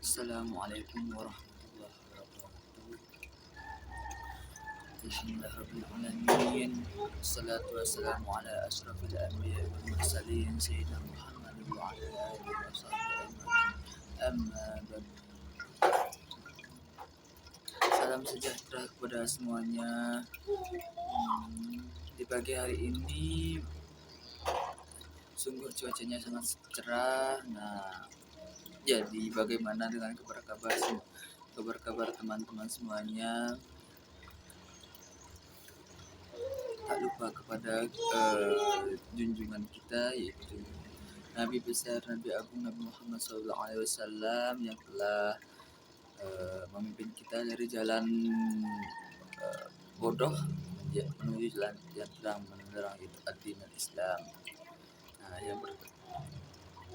Assalamualaikum warahmatullahi wabarakatuh. Alhamdulillahirabbil alamin. Wassalatu wassalamu ala asyrafil anbiya'i wal mursalin sayyidina Muhammadin wa ala alihi washabbihi ajmain. Amma ba'd. Salam sejahtera kepada semuanya. Di pagi hari ini sungguh cuacanya sangat cerah. Jadi bagaimana dengan kabar teman-teman semuanya? Tak lupa kepada junjungan kita, yaitu Nabi besar, Nabi Agung, Nabi Muhammad SAW yang telah memimpin kita dari jalan bodoh menuju jalan yang terang menerang, yaitu ad-din al-Islam.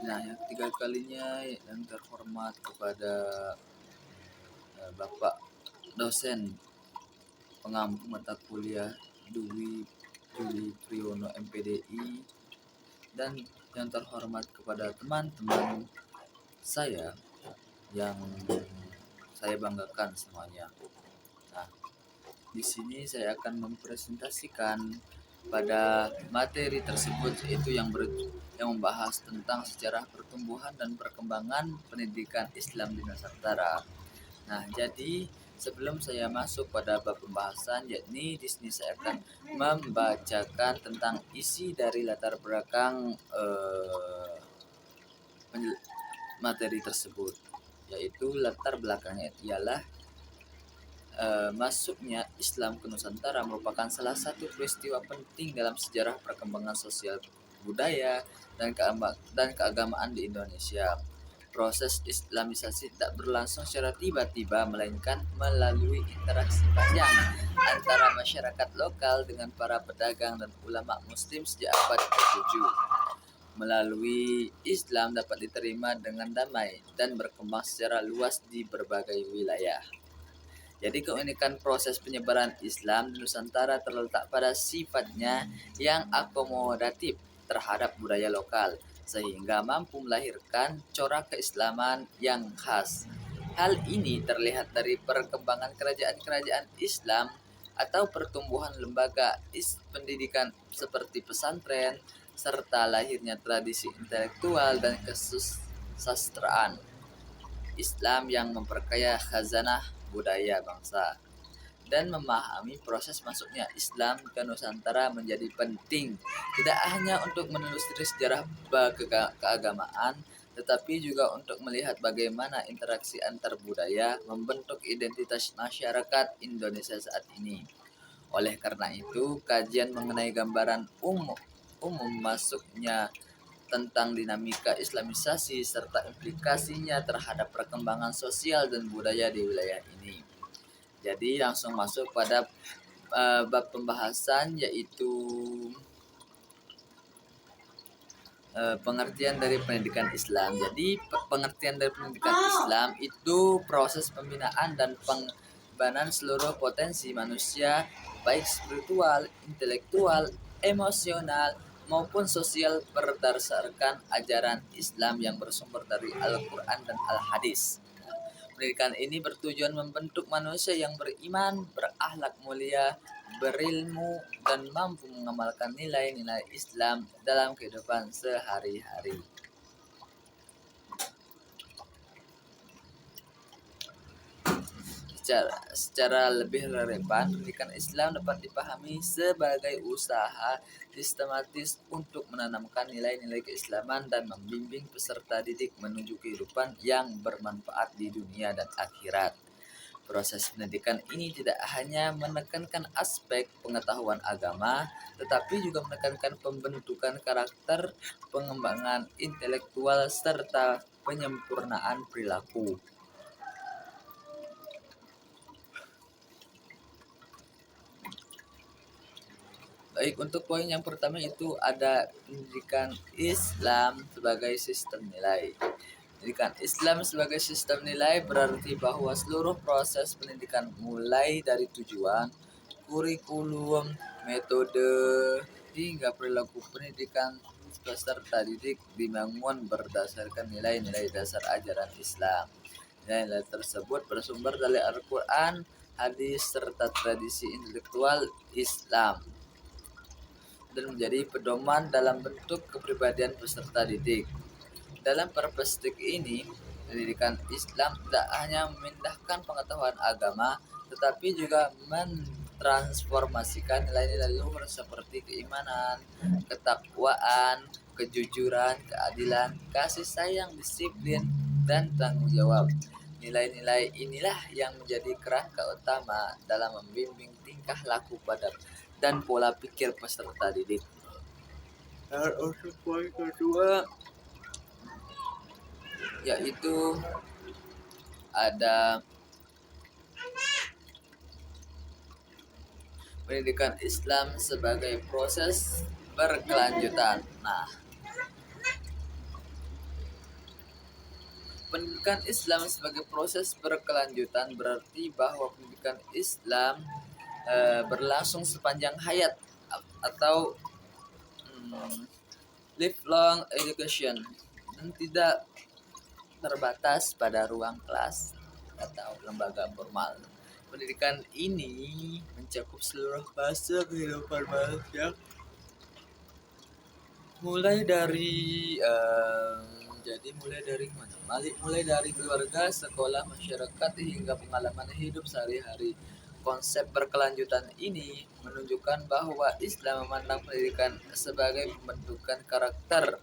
Yang ketiga kalinya yang terhormat kepada Bapak dosen pengampu mata kuliah Dwi Juli Triyono MPDI, dan yang terhormat kepada teman-teman saya yang saya banggakan semuanya. Di sini saya akan mempresentasikan pada materi tersebut, yaitu yang membahas tentang sejarah pertumbuhan dan perkembangan pendidikan Islam di Nusantara. Jadi sebelum saya masuk pada bab pembahasan, yakni di sini saya akan membacakan tentang isi dari latar belakang materi tersebut, yaitu latar belakangnya ialah masuknya Islam ke Nusantara merupakan salah satu peristiwa penting dalam sejarah perkembangan sosial, budaya, dan keagamaan di Indonesia. Proses Islamisasi tak berlangsung secara tiba-tiba, melainkan melalui interaksi panjang antara masyarakat lokal dengan para pedagang dan ulama muslim sejak abad ke-7. Melalui Islam dapat diterima dengan damai dan berkembang secara luas di berbagai wilayah. Jadi keunikan proses penyebaran Islam di Nusantara terletak pada sifatnya yang akomodatif terhadap budaya lokal, sehingga mampu melahirkan corak keislaman yang khas. Hal ini terlihat dari perkembangan kerajaan-kerajaan Islam atau pertumbuhan lembaga pendidikan seperti pesantren, serta lahirnya tradisi intelektual dan kesusastraan Islam yang memperkaya khazanah budaya bangsa. Dan memahami proses masuknya Islam ke Nusantara menjadi penting, tidak hanya untuk menelusuri sejarah keagamaan, tetapi juga untuk melihat bagaimana interaksi antar budaya membentuk identitas masyarakat Indonesia saat ini. Oleh karena itu, kajian mengenai gambaran umum masuknya tentang dinamika Islamisasi serta implikasinya terhadap perkembangan sosial dan budaya di wilayah ini. Jadi langsung masuk pada bab pembahasan, yaitu pengertian dari pendidikan Islam. Jadi pengertian dari pendidikan Islam itu proses pembinaan dan pengembangan seluruh potensi manusia, baik spiritual, intelektual, emosional, maupun sosial berdasarkan ajaran Islam yang bersumber dari Al-Quran dan Al-Hadis. Pendidikan ini bertujuan membentuk manusia yang beriman, berakhlak mulia, berilmu, dan mampu mengamalkan nilai-nilai Islam dalam kehidupan sehari-hari. Secara lebih relevan, pendidikan Islam dapat dipahami sebagai usaha sistematis untuk menanamkan nilai-nilai keislaman dan membimbing peserta didik menuju kehidupan yang bermanfaat di dunia dan akhirat. Proses pendidikan ini tidak hanya menekankan aspek pengetahuan agama, tetapi juga menekankan pembentukan karakter, pengembangan intelektual, serta penyempurnaan perilaku. Baik, untuk poin yang pertama itu ada pendidikan Islam sebagai sistem nilai. Pendidikan Islam sebagai sistem nilai berarti bahwa seluruh proses pendidikan mulai dari tujuan, kurikulum, metode, hingga perilaku pendidikan peserta didik dibangun berdasarkan nilai-nilai dasar ajaran Islam. Nilai-nilai tersebut bersumber dari Al-Quran, hadis, serta tradisi intelektual Islam dan menjadi pedoman dalam bentuk kepribadian peserta didik. Dalam perspektif ini, pendidikan Islam tidak hanya memindahkan pengetahuan agama, tetapi juga mentransformasikan nilai-nilai luhur seperti keimanan, ketakwaan, kejujuran, keadilan, kasih sayang, disiplin, dan tanggung jawab. Nilai-nilai inilah yang menjadi kerangka utama dalam membimbing tingkah laku pada dan pola pikir peserta didik. Dan untuk poin kedua, yaitu ada pendidikan Islam sebagai proses berkelanjutan. Nah, pendidikan Islam sebagai proses berkelanjutan berarti bahwa pendidikan Islam berlangsung sepanjang hayat atau lifelong education dan tidak terbatas pada ruang kelas atau lembaga formal. Pendidikan ini mencakup seluruh fase kehidupan manusia, mulai dari mulai dari keluarga, sekolah, masyarakat hingga pengalaman hidup sehari-hari. Konsep berkelanjutan ini menunjukkan bahwa Islam memandang pendidikan sebagai pembentukan karakter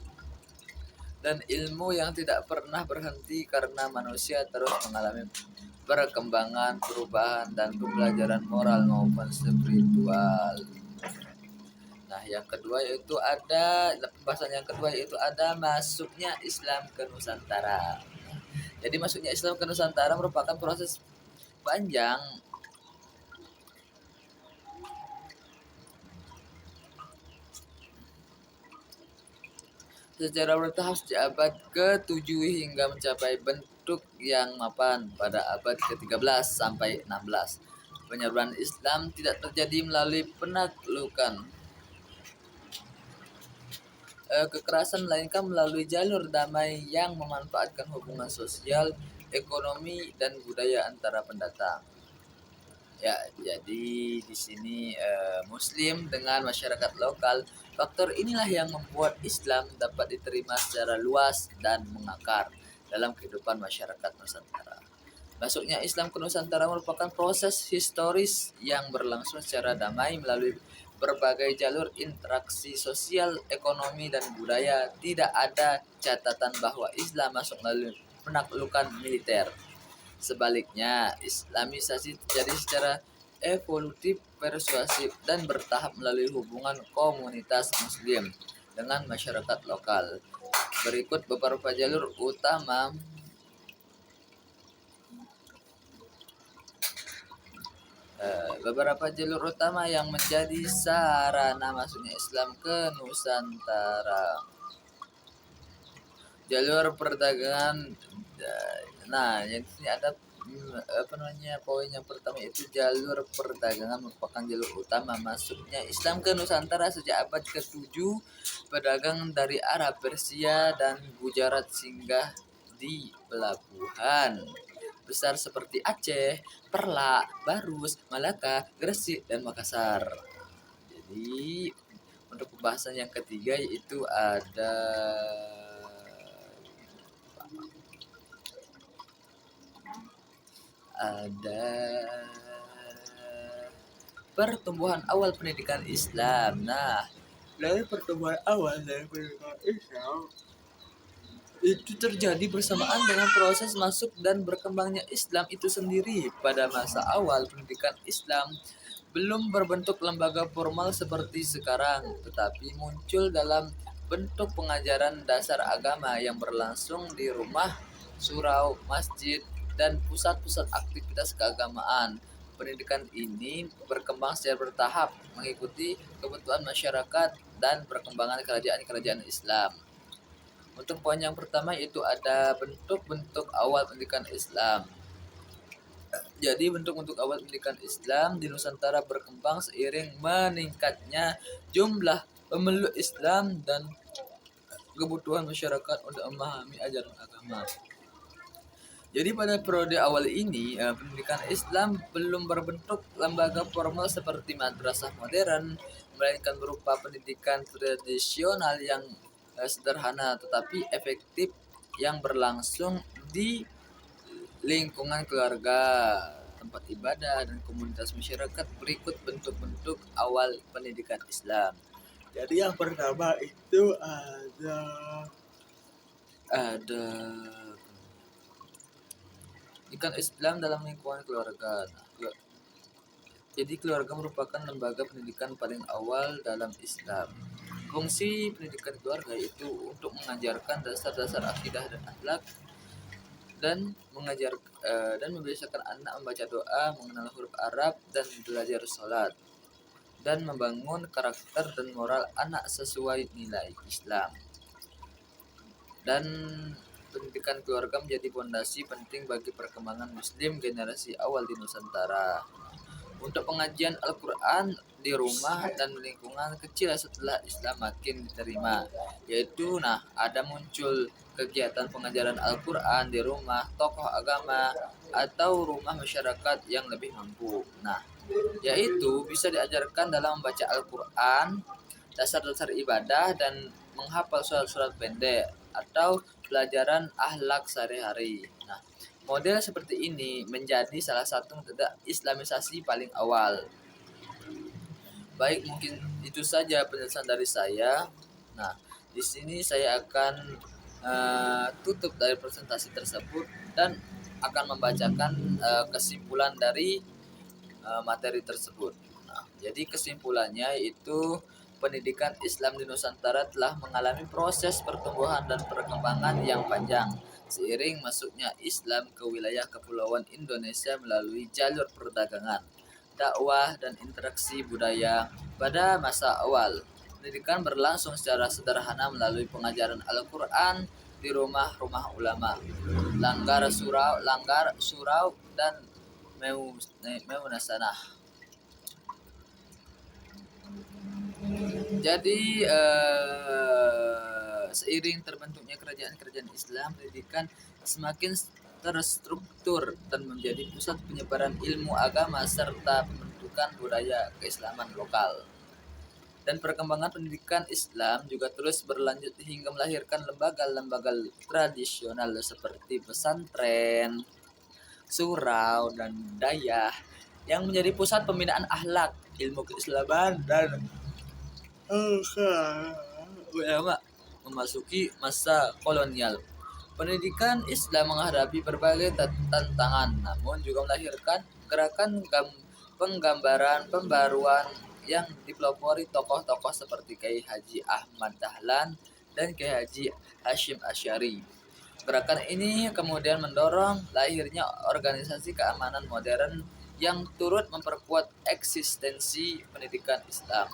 dan ilmu yang tidak pernah berhenti karena manusia terus mengalami perkembangan, perubahan, dan pembelajaran moral maupun spiritual. Nah, yang kedua yaitu ada pembahasan yang kedua yaitu ada masuknya Islam ke Nusantara. Jadi masuknya Islam ke Nusantara merupakan proses panjang secara bertahap sejak abad ke-7 hingga mencapai bentuk yang mapan pada abad ke-13 sampai 16. Penyebaran Islam tidak terjadi melalui penaklukan kekerasan, melainkan melalui jalur damai yang memanfaatkan hubungan sosial, ekonomi, dan budaya antara pendatang. Ya, jadi di sini Muslim dengan masyarakat lokal, faktor inilah yang membuat Islam dapat diterima secara luas dan mengakar dalam kehidupan masyarakat Nusantara. Masuknya Islam ke Nusantara merupakan proses historis yang berlangsung secara damai melalui berbagai jalur interaksi sosial, ekonomi, dan budaya. Tidak ada catatan bahwa Islam masuk melalui penaklukan militer. Sebaliknya, Islamisasi terjadi secara evolutif, persuasif, dan bertahap melalui hubungan komunitas Muslim dengan masyarakat lokal. Berikut beberapa jalur utama yang menjadi sarana masuknya Islam ke Nusantara. Jalur perdagangan. Nah, yang sini ada poin yang pertama itu jalur perdagangan merupakan jalur utama masuknya Islam ke Nusantara sejak abad ke-7. Pedagang dari Arab, Persia, dan Gujarat singgah di pelabuhan besar seperti Aceh, Perlak, Barus, Malaka, Gresik, dan Makassar. Jadi untuk pembahasan yang ketiga yaitu ada pertumbuhan awal pendidikan Islam. Nah, dari pertumbuhan awal dari pendidikan Islam itu terjadi bersamaan dengan proses masuk dan berkembangnya Islam itu sendiri. Pada masa awal pendidikan Islam belum berbentuk lembaga formal seperti sekarang, tetapi muncul dalam bentuk pengajaran dasar agama yang berlangsung di rumah, surau, masjid, dan pusat-pusat aktivitas keagamaan. Pendidikan ini berkembang secara bertahap mengikuti kebutuhan masyarakat dan perkembangan kerajaan-kerajaan Islam. Untuk poin yang pertama itu ada bentuk-bentuk awal pendidikan Islam. Jadi bentuk-bentuk awal pendidikan Islam di Nusantara berkembang seiring meningkatnya jumlah pemeluk Islam dan kebutuhan masyarakat untuk memahami ajaran agama. Jadi pada periode awal ini, pendidikan Islam belum berbentuk lembaga formal seperti madrasah modern, melainkan berupa pendidikan tradisional yang sederhana tetapi efektif yang berlangsung di lingkungan keluarga, tempat ibadah, dan komunitas masyarakat. Berikut bentuk-bentuk awal pendidikan Islam. Jadi yang pertama itu ada pendidikan Islam dalam lingkungan keluarga. Nah, jadi keluarga merupakan lembaga pendidikan paling awal dalam Islam. Fungsi pendidikan keluarga itu untuk mengajarkan dasar-dasar akidah dan akhlak dan dan membiasakan anak membaca doa, mengenal huruf Arab dan belajar sholat dan membangun karakter dan moral anak sesuai nilai Islam. Dan pendidikan keluarga menjadi fondasi penting bagi perkembangan Muslim generasi awal di Nusantara. Untuk pengajian Al-Quran di rumah dan lingkungan kecil setelah Islam makin diterima, yaitu ada muncul kegiatan pengajaran Al-Quran di rumah tokoh agama atau rumah masyarakat yang lebih mampu. Yaitu bisa diajarkan dalam membaca Al-Quran, dasar-dasar ibadah, dan menghafal surat-surat pendek atau pelajaran akhlak sehari-hari. Model seperti ini menjadi salah satu metode Islamisasi paling awal. Baik, mungkin itu saja penjelasan dari saya. Nah, di sini saya akan tutup dari presentasi tersebut dan akan membacakan kesimpulan dari materi tersebut. Jadi kesimpulannya itu pendidikan Islam di Nusantara telah mengalami proses pertumbuhan dan perkembangan yang panjang seiring masuknya Islam ke wilayah kepulauan Indonesia melalui jalur perdagangan, dakwah, dan interaksi budaya. Pada masa awal, pendidikan berlangsung secara sederhana melalui pengajaran Al-Quran di rumah-rumah ulama, langgar surau, dan meunasanah. Jadi seiring terbentuknya kerajaan-kerajaan Islam, pendidikan semakin terstruktur dan menjadi pusat penyebaran ilmu agama serta pembentukan budaya keislaman lokal. Dan perkembangan pendidikan Islam juga terus berlanjut hingga melahirkan lembaga-lembaga tradisional seperti pesantren, surau, dan dayah yang menjadi pusat pembinaan akhlak, ilmu keislaman, dan ulama memasuki masa kolonial. Pendidikan Islam menghadapi berbagai tantangan, namun juga melahirkan gerakan penggambaran pembaruan yang dipelopori tokoh-tokoh seperti Kiai Haji Ahmad Dahlan dan Kiai Haji Hashim Asy'ari. Gerakan ini kemudian mendorong lahirnya organisasi keamanan modern yang turut memperkuat eksistensi pendidikan Islam.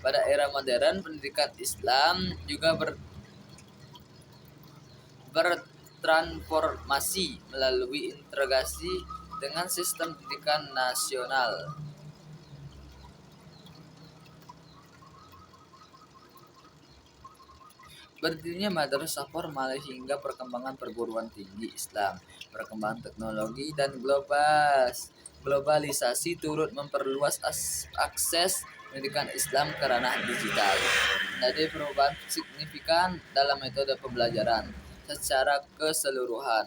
Pada era modern, pendidikan Islam juga bertransformasi melalui integrasi dengan sistem pendidikan nasional. Berdirinya madrasah formal hingga perkembangan perguruan tinggi Islam, perkembangan teknologi, dan globalisasi turut memperluas akses pendidikan Islam ke ranah digital. Ada perubahan signifikan dalam metode pembelajaran secara keseluruhan.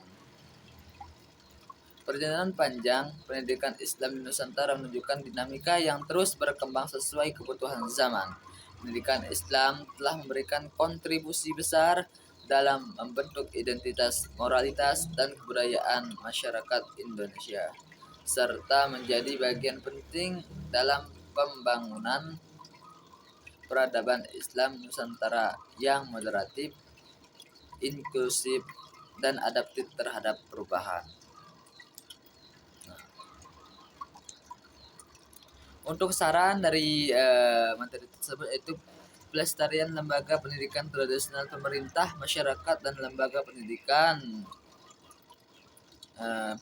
Perjalanan panjang pendidikan Islam di Nusantara menunjukkan dinamika yang terus berkembang sesuai kebutuhan zaman. Pendidikan Islam telah memberikan kontribusi besar dalam membentuk identitas, moralitas, dan kebudayaan masyarakat Indonesia, serta menjadi bagian penting dalam pembangunan peradaban Islam Nusantara yang moderatif, inklusif, dan adaptif terhadap perubahan. Untuk saran dari materi tersebut yaitu pelestarian lembaga pendidikan tradisional pemerintah, masyarakat, dan lembaga pendidikan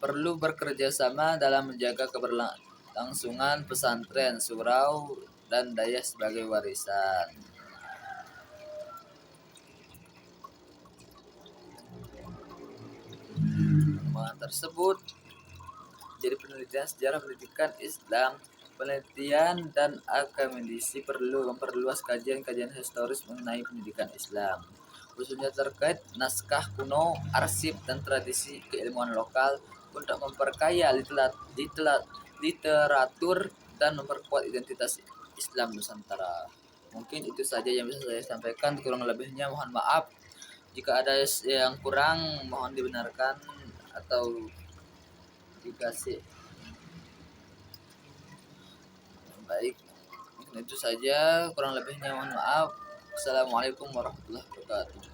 perlu bekerja sama dalam menjaga keberlangsungan pesantren, surau, dan dayah sebagai warisan. tersebut. Jadi penelitian sejarah pendidikan Islam, penelitian dan akademisi perlu memperluas kajian-kajian historis mengenai pendidikan Islam, khususnya terkait naskah kuno, arsip, dan tradisi keilmuan lokal untuk memperkaya literatur dan memperkuat identitas Islam Nusantara. Mungkin itu saja yang bisa saya sampaikan. Kurang lebihnya mohon maaf. Jika ada yang kurang mohon dibenarkan atau dikasih. Baik, mungkin itu saja. Kurang lebihnya mohon maaf. Assalamualaikum warahmatullahi wabarakatuh.